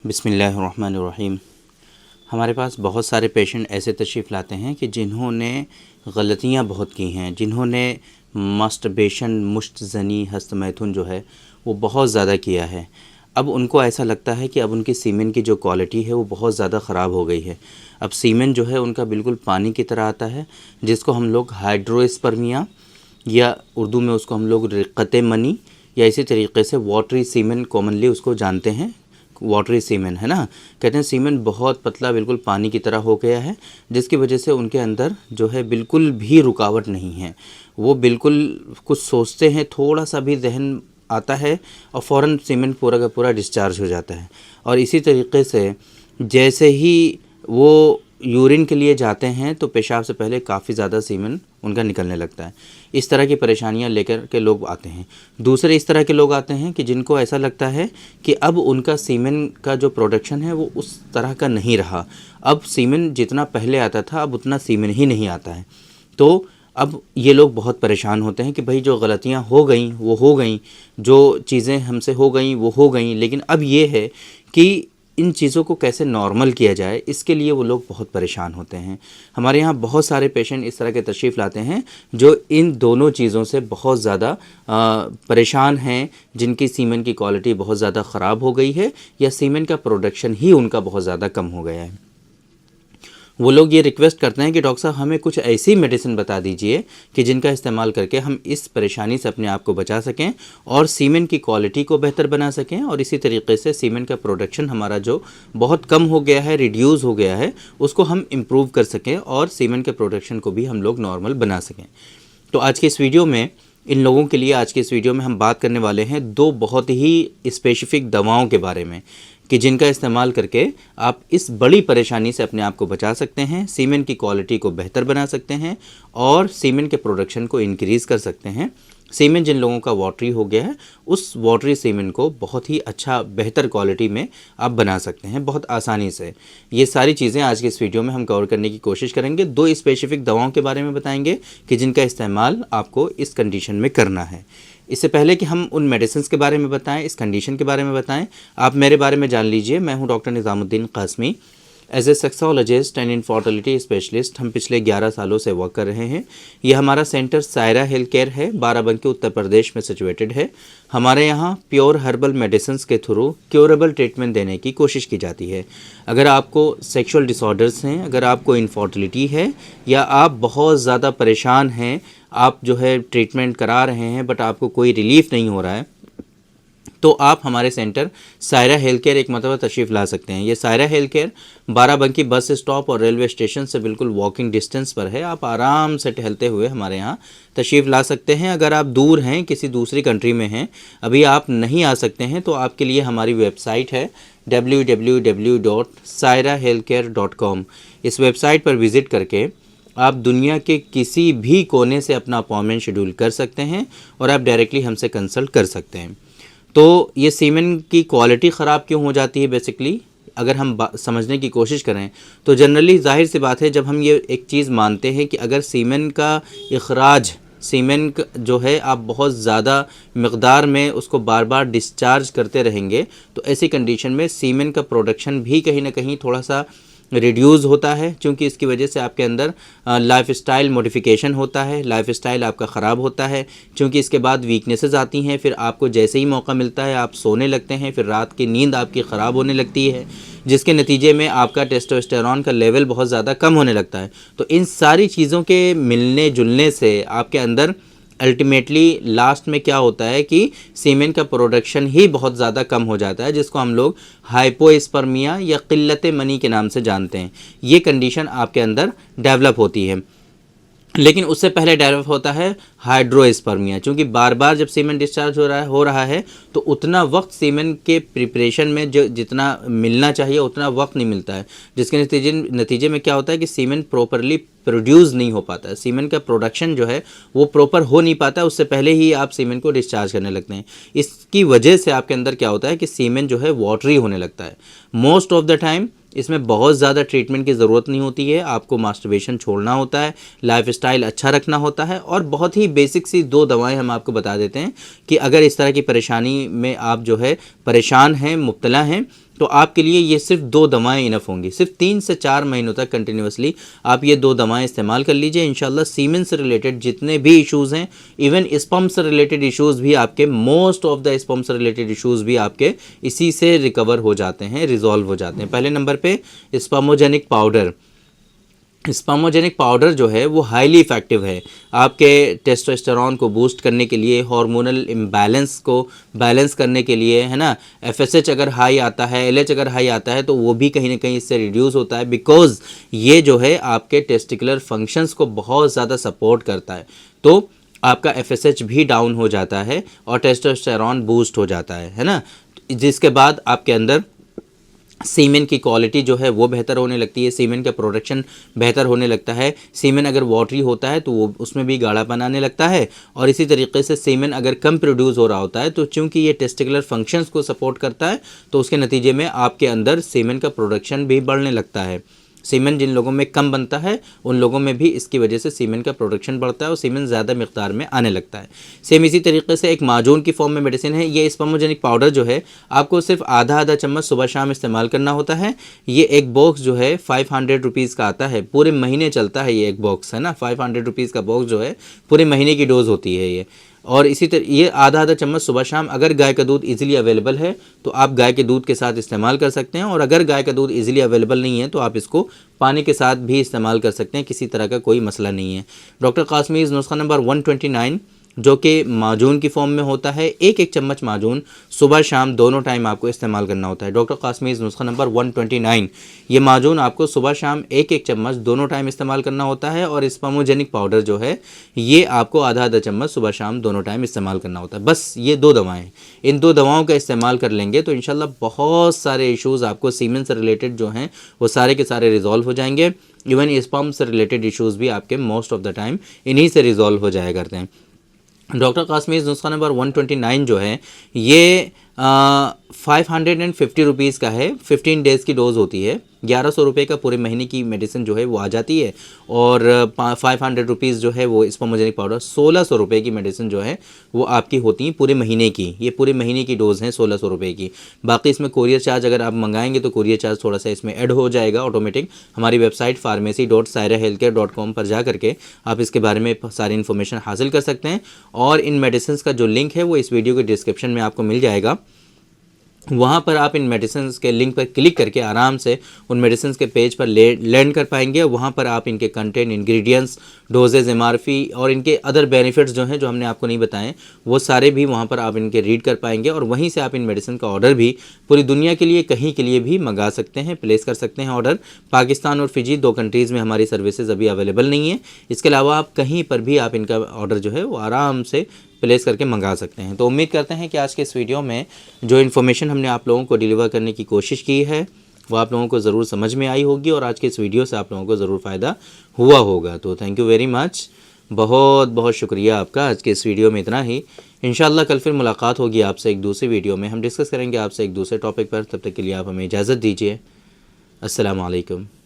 बिस्मिल्लाहिर्रहमानिर्रहीम। हमारे पास बहुत सारे पेशेंट ऐसे तशरीफ़ लाते हैं कि जिन्होंने गलतियां बहुत की हैं, जिन्होंने मस्टरबेशन, मुश्तज़नी, हस्तमैथुन जो है वो बहुत ज़्यादा किया है। अब उनको ऐसा लगता है कि अब उनकी सीमेन की जो क्वालिटी है वो बहुत ज़्यादा ख़राब हो गई है। अब सीमेन जो है उनका बिल्कुल पानी की तरह आता है, जिसको हम लोग हाइड्रोस्पर्मिया या उर्दू में उसको हम लोग रिक़्क़त मनी या इसी तरीके से वाटरी सीमेन कॉमनली उसको जानते हैं। वाटरी सीमेन है ना, कहते हैं सीमेन बहुत पतला बिल्कुल पानी की तरह हो गया है, जिसकी वजह से उनके अंदर जो है बिल्कुल भी रुकावट नहीं है। वो बिल्कुल कुछ सोचते हैं, थोड़ा सा भी जहन आता है और फ़ौरन सीमेन पूरा का पूरा डिस्चार्ज हो जाता है। और इसी तरीके से जैसे ही वो यूरिन के लिए जाते हैं तो पेशाब से पहले काफ़ी ज़्यादा सीमेन उनका निकलने लगता है। इस तरह की परेशानियां लेकर के लोग आते हैं। दूसरे इस तरह के लोग आते हैं कि जिनको ऐसा लगता है कि अब उनका सीमेन का जो प्रोडक्शन है वो उस तरह का नहीं रहा, अब सीमेन जितना पहले आता था अब उतना सीमेन ही नहीं आता है। तो अब ये लोग बहुत परेशान होते हैं कि भाई जो गलतियां हो गई वो हो गई, जो चीज़ें हमसे हो गई वो हो गई, लेकिन अब ये है कि इन चीज़ों को कैसे नॉर्मल किया जाए, इसके लिए वो लोग बहुत परेशान होते हैं। हमारे यहाँ बहुत सारे पेशेंट इस तरह के तशरीफ़ लाते हैं जो इन दोनों चीज़ों से बहुत ज़्यादा परेशान हैं, जिनकी सीमेन की क्वालिटी बहुत ज़्यादा ख़राब हो गई है या सीमेन का प्रोडक्शन ही उनका बहुत ज़्यादा कम हो गया है। वो लोग ये रिक्वेस्ट करते हैं कि डॉक्टर साहब हमें कुछ ऐसी मेडिसिन बता दीजिए कि जिनका इस्तेमाल करके हम इस परेशानी से अपने आप को बचा सकें और सीमेन की क्वालिटी को बेहतर बना सकें, और इसी तरीके से सीमेन का प्रोडक्शन हमारा जो बहुत कम हो गया है, रिड्यूस हो गया है, उसको हम इम्प्रूव कर सकें और सीमेन के प्रोडक्शन को भी हम लोग नॉर्मल बना सकें। तो आज के इस वीडियो में इन लोगों के लिए आज के इस वीडियो में हम बात करने वाले हैं दो बहुत ही स्पेसिफिक दवाओं के बारे में कि जिनका इस्तेमाल करके आप इस बड़ी परेशानी से अपने आप को बचा सकते हैं, सीमेन की क्वालिटी को बेहतर बना सकते हैं और सीमेन के प्रोडक्शन को इंक्रीज़ कर सकते हैं। सीमेन जिन लोगों का वाटरी हो गया है उस वाटरी सीमेन को बहुत ही अच्छा बेहतर क्वालिटी में आप बना सकते हैं बहुत आसानी से। ये सारी चीज़ें आज के इस वीडियो में हम कवर करने की कोशिश करेंगे। दो स्पेसिफिक दवाओं के बारे में बताएंगे कि जिनका इस्तेमाल आपको इस कंडीशन में करना है। इससे पहले कि हम उन मेडिसिन के बारे में बताएं, इस कंडीशन के बारे में बताएं, आप मेरे बारे में जान लीजिए। मैं हूं doctor Nizamuddin Qasmi, as a sexologist and infertility specialist. हम पिछले 11 सालों से वर्क कर रहे हैं। यह हमारा सेंटर सायरा हेल्थ केयर है, बाराबंकी उत्तर प्रदेश में सिचुएटेड है। हमारे यहाँ प्योर हर्बल मेडिसिन के थ्रू क्योरेबल ट्रीटमेंट देने की कोशिश की जाती है। अगर आपको सेक्सुअल डिसऑर्डर्स हैं, अगर आपको इनफर्टिलिटी है या आप बहुत ज़्यादा परेशान हैं, आप जो है ट्रीटमेंट करा रहे हैं बट आपको कोई रिलीफ नहीं हो रहा है, तो आप हमारे सेंटर सायरा हेल्थ केयर एक मरतबा तशरीफ़ ला सकते हैं। ये Saira health care Barabanki bus stop और रेलवे स्टेशन से बिल्कुल वॉकिंग डिस्टेंस पर है। आप आराम से टहलते हुए हमारे यहाँ तशरीफ़ ला सकते हैं। अगर आप दूर हैं, किसी दूसरी कंट्री में हैं, अभी आप नहीं आ सकते हैं, तो आपके लिए हमारी वेबसाइट है www.sairahealthcare.com। इस वेबसाइट पर विज़िट करके आप दुनिया के किसी भी कोने से अपना अपॉइंटमेंट शेड्यूल कर सकते हैं और आप डायरेक्टली हमसे कंसल्ट कर सकते हैं। तो ये सीमेन की क्वालिटी ख़राब क्यों हो जाती है, बेसिकली अगर हम समझने की कोशिश करें तो जनरली जाहिर सी बात है, जब हम ये एक चीज़ मानते हैं कि अगर सीमेन का इखराज, सीमेन जो है आप बहुत ज़्यादा मकदार में उसको बार बार डिस्चार्ज करते रहेंगे, तो ऐसी कंडीशन में सीमेन का प्रोडक्शन भी कहीं ना कहीं थोड़ा सा रिड्यूस होता है, क्योंकि इसकी वजह से आपके अंदर लाइफस्टाइल मॉडिफिकेशन होता है, लाइफस्टाइल आपका ख़राब होता है, क्योंकि इसके बाद वीकनेसेस आती हैं, फिर आपको जैसे ही मौका मिलता है आप सोने लगते हैं, फिर रात की नींद आपकी ख़राब होने लगती है, जिसके नतीजे में आपका टेस्टोस्टेरोन का लेवल बहुत ज़्यादा कम होने लगता है। तो इन सारी चीज़ों के मिलने जुलने से आपके अंदर अल्टीमेटली लास्ट में क्या होता है कि सीमेन का प्रोडक्शन ही बहुत ज़्यादा कम हो जाता है, जिसको हम लोग हाइपोस्पर्मिया या क़िल्लत मनी के नाम से जानते हैं। ये कंडीशन आपके अंदर डेवलप होती है, लेकिन उससे पहले डेवलप होता है हाइड्रोस्पर्मिया। क्योंकि बार बार जब सीमेन डिस्चार्ज हो रहा है तो उतना वक्त सीमेन के प्रिपरेशन में जो जितना मिलना चाहिए उतना वक्त नहीं मिलता है, जिसके नतीजे में क्या होता है कि सीमेन प्रॉपरली प्रोड्यूस नहीं हो पाता है, सीमेन का प्रोडक्शन जो है वो प्रॉपर हो नहीं पाता है, उससे पहले ही आप सीमेन को डिस्चार्ज करने लगते हैं। इसकी वजह से आपके अंदर क्या होता है कि सीमेन जो है वाटरी होने लगता है। मोस्ट ऑफ द टाइम इसमें बहुत ज़्यादा ट्रीटमेंट की ज़रूरत नहीं होती है। आपको मास्टरबेशन छोड़ना होता है, लाइफस्टाइल अच्छा रखना होता है, और बहुत ही बेसिक सी दो दवाएं हम आपको बता देते हैं कि अगर इस तरह की परेशानी में आप जो है परेशान हैं, मुब्तला हैं, तो आपके लिए ये सिर्फ 2 दवाएं इनफ होंगी। सिर्फ 3 से 4 महीनों तक कंटिन्यूसली आप ये 2 दवाएं इस्तेमाल कर लीजिए। इंशाल्लाह सीमेन से रिलेटेड जितने भी इश्यूज़ हैं, इवन स्पर्म से रिलेटेड इश्यूज़ भी आपके, मोस्ट ऑफ द स्पर्म से रिलेटेड इश्यूज़ भी आपके इसी से रिकवर हो जाते हैं, रिजॉल्व हो जाते हैं। पहले नंबर पे स्पर्मोजेनिक पाउडर। स्पर्मोजेनिक पाउडर जो है वो हाईली इफ़ेक्टिव है आपके टेस्टोस्टेरोन को बूस्ट करने के लिए, हार्मोनल इम्बैलेंस को बैलेंस करने के लिए, है ना। एफएसएच अगर हाई आता है, एलएच अगर हाई आता है तो वो भी कहीं ना कहीं इससे रिड्यूस होता है, बिकॉज ये जो है आपके टेस्टिकुलर फंक्शंस को बहुत ज़्यादा सपोर्ट करता है। तो आपका एफएसएच भी डाउन हो जाता है और टेस्टोस्टेरोन बूस्ट हो जाता है ना। जिसके बाद आपके अंदर सीमेन की क्वालिटी जो है वो बेहतर होने लगती है, सीमेन का प्रोडक्शन बेहतर होने लगता है। सीमेन अगर वाटरी होता है तो वो उसमें भी गाढ़ापन आने लगता है, और इसी तरीके से सीमेन अगर कम प्रोड्यूस हो रहा होता है तो चूंकि ये टेस्टिकुलर फंक्शंस को सपोर्ट करता है तो उसके नतीजे में आपके अंदर सीमेन का प्रोडक्शन भी बढ़ने लगता है। सीमेन जिन लोगों में कम बनता है उन लोगों में भी इसकी वजह से सीमेन का प्रोडक्शन बढ़ता है और सीमेन ज़्यादा मिकदार में आने लगता है। सेम इसी तरीके से एक माजून की फॉर्म में मेडिसिन है। ये स्पर्मोजेनिक पाउडर जो है आपको सिर्फ आधा चम्मच सुबह शाम इस्तेमाल करना होता है। ये एक बॉक्स जो है 500 रुपीज़ का आता है, पूरे महीने चलता है ये एक बॉक्स, है ना। 500 रुपीज़ का बॉक्स जो है पूरे महीने की डोज होती है ये। और इसी तरह ये आधा चम्मच सुबह शाम, अगर गाय का दूध इजीली अवेलेबल है तो आप गाय के दूध के साथ इस्तेमाल कर सकते हैं, और अगर गाय का दूध इजीली अवेलेबल नहीं है तो आप इसको पानी के साथ भी इस्तेमाल कर सकते हैं, किसी तरह का कोई मसला नहीं है। डॉक्टर कासमीज़ नुस्खा नंबर 129 जो कि माजून की फॉर्म में होता है, एक चम्मच माजून सुबह शाम दोनों टाइम आपको इस्तेमाल करना होता है। डॉक्टर कासमीज़ नुस्खा नंबर 129, ये माजून आपको सुबह शाम एक चम्मच दोनों टाइम इस्तेमाल करना होता है, और स्पर्मोजेनिक पाउडर जो है ये आपको आधा चम्मच सुबह शाम दोनों टाइम इस्तेमाल करना होता है। बस ये 2 दवाएँ, इन 2 दवाओं का इस्तेमाल कर लेंगे तो इंशाल्लाह बहुत सारे इशूज़ आपको सीमेन से रिलेटेड जो हैं वो सारे के सारे रिजॉल्व हो जाएंगे। इवन स्पर्म से रिलेटेड इशूज़ भी आपके मोस्ट ऑफ द टाइम इन्हीं से रिजॉल्व हो जाया करते हैं। डॉक्टर कासमीज़ नुस्खा नंबर 129 जो है ये 550 रुपीज़ का है। 15 डेज़ की डोज़ होती है। 1100 रुपये का पूरे महीने की मेडिसिन जो है वो आ जाती है, और 500 रुपीज़ जो है वो स्पर्मोजेनिक पाउडर, 1600 रुपये की मेडिसिन जो है वो आपकी होती है पूरे महीने की। ये पूरे महीने की डोज़ हैं 1600 रुपये की। बाकी इसमें कोरियर चार्ज अगर आप मंगाएंगे तो कोरियर चार्ज थोड़ा सा इसमें ऐड हो जाएगा ऑटोमेटिक। हमारी वेबसाइट pharmacy.sairahealthcare.com पर जा करके आप इसके बारे में सारी इन्फॉर्मेशन हासिल कर सकते हैं, और इन मेडिसिन का जो लिंक है वो इस वीडियो के डिस्क्रिप्शन में आपको मिल जाएगा। वहाँ पर आप इन मेडिसिन के लिंक पर क्लिक करके आराम से उन मेडिसिन के पेज पर लैंड कर पाएंगे। वहाँ पर आप इनके कंटेंट, इंग्रेडिएंट्स, डोजेज, एमआरपी और इनके अदर बेनिफिट्स जो हैं जो हमने आपको नहीं बताएं वो सारे भी वहाँ पर आप इनके रीड कर पाएंगे, और वहीं से आप इन मेडिसिन का ऑर्डर भी पूरी दुनिया के लिए कहीं के लिए भी मंगा सकते हैं, प्लेस कर सकते हैं ऑर्डर। पाकिस्तान और फिजी 2 कंट्रीज़ में हमारी सर्विसेज अभी अवेलेबल नहीं है। इसके अलावा आप कहीं पर भी आप इनका ऑर्डर जो है वो आराम से प्लेस करके मंगा सकते हैं। तो उम्मीद करते हैं कि आज के इस वीडियो में जो इन्फॉर्मेशन हमने आप लोगों को डिलीवर करने की कोशिश की है वो आप लोगों को ज़रूर समझ में आई होगी, और आज के इस वीडियो से आप लोगों को ज़रूर फ़ायदा हुआ होगा। तो थैंक यू वेरी मच, बहुत बहुत शुक्रिया आपका। आज के इस वीडियो में इतना ही। इंशाल्लाह कल फिर मुलाकात होगी आपसे एक दूसरे वीडियो में। हम डिस्कस करेंगे आपसे एक दूसरे टॉपिक पर। तब तक के लिए आप हमें इजाज़त दीजिए। अस्सलाम वालेकुम।